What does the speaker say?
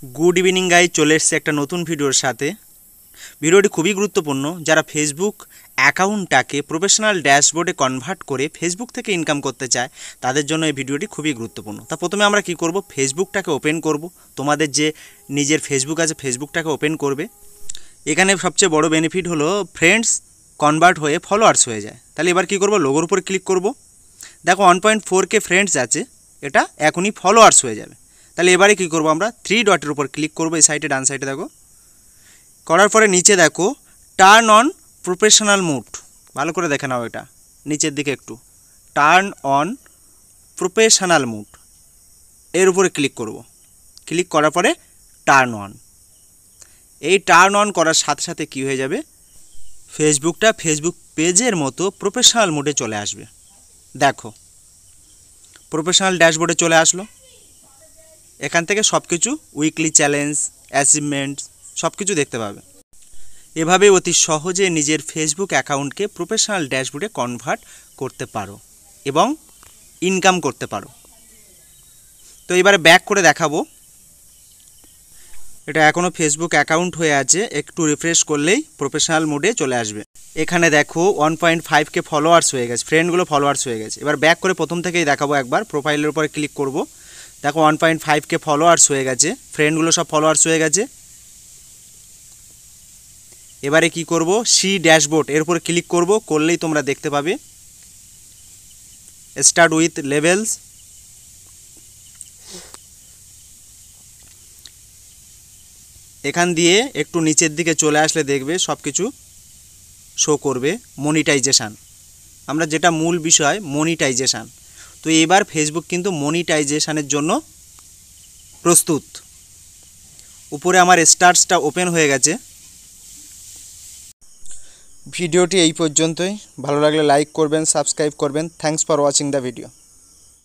Good evening guys, চলে এসছে একটা নতুন ভিডিওর সাথে। ভিডিওটি খুবই গুরুত্বপূর্ণ। যারা ফেসবুক অ্যাকাউন্টটাকে প্রফেশনাল ড্যাশবোর্ডে কনভার্ট করে ফেসবুক থেকে ইনকাম করতে চায়, তাদের জন্য এই ভিডিওটি খুবই গুরুত্বপূর্ণ। তা প্রথমে আমরা কি করব, ফেসবুকটাকে ওপেন করব। তোমাদের যে নিজের ফেসবুক আছে, ফেসবুকটাকে ওপেন করবে। এখানে সবচেয়ে বড় বেনিফিট হলো ফ্রেন্ডস কনভার্ট হয়ে ফলোয়ার্স হয়ে যায়। তাহলে এবার কী করব, লোগোর উপরে ক্লিক করব। দেখো 1.4K ফ্রেন্ডস আছে, এটা এখনই ফলোয়ার্স হয়ে যাবে। তাহলে এবারে কী করবো, আমরা 3 ডটের উপর ক্লিক করবো। এই সাইডে ডান সাইডে দেখো, করার পরে নিচে দেখো টার্ন অন প্রফেশনাল মোড। ভালো করে দেখে নাও, এটা নিচের দিকে একটু টার্ন অন প্রফেশনাল মোড, এর উপরে ক্লিক করব। ক্লিক করার পরে টার্ন অন। এই টার্ন অন করার সাথে সাথে কী হয়ে যাবে, ফেসবুকটা ফেসবুক পেজের মতো প্রফেশনাল মোডে চলে আসবে। দেখো প্রফেশনাল ড্যাশবোর্ডে চলে আসলো। এখান থেকে সব কিছু উইকলি চ্যালেঞ্জ, অ্যাচিভমেন্ট সব কিছু দেখতে পাবে। এভাবে অতি সহজে নিজের ফেসবুক অ্যাকাউন্টকে প্রফেশনাল ড্যাশবোর্ডে কনভার্ট করতে পারো এবং ইনকাম করতে পারো। তো এবারে ব্যাক করে দেখাবো। এটা এখনও ফেসবুক অ্যাকাউন্ট হয়ে আছে, একটু রিফ্রেশ করলেই প্রফেশনাল মোডে চলে আসবে। এখানে দেখো 1.5K ফলোয়ার্স হয়ে গেছে, ফ্রেন্ডগুলো ফলোয়ার্স হয়ে গেছে। এবার ব্যাক করে প্রথম থেকেই দেখাবো, একবার প্রোফাইলের উপরে ক্লিক করব। দেখো 1.5K ফলোয়ার্স হয়ে গেছে, ফ্রেন্ডগুলো সব ফলোয়ার্স হয়ে গেছে। এবারে কি করব, সি ড্যাশবোর্ড এর উপরে ক্লিক করব, করলেই তোমরা দেখতে পাবে স্টার্ট উইথ লেভেলস। এখান দিয়ে একটু নিচের দিকে চলে আসলে দেখবে সব কিছু শো করবে। মনিটাইজেশান, আমরা যেটা মূল বিষয় মনিটাইজেশান। তো এবার ফেসবুক কিন্তু মনিটাইজেশানের জন্য প্রস্তুত। উপরে আমার স্টার্সটা ওপেন হয়ে গেছে। ভিডিওটি এই পর্যন্তই। ভালো লাগলে লাইক করবেন, সাবস্ক্রাইব করবেন। Thanks for watching the video.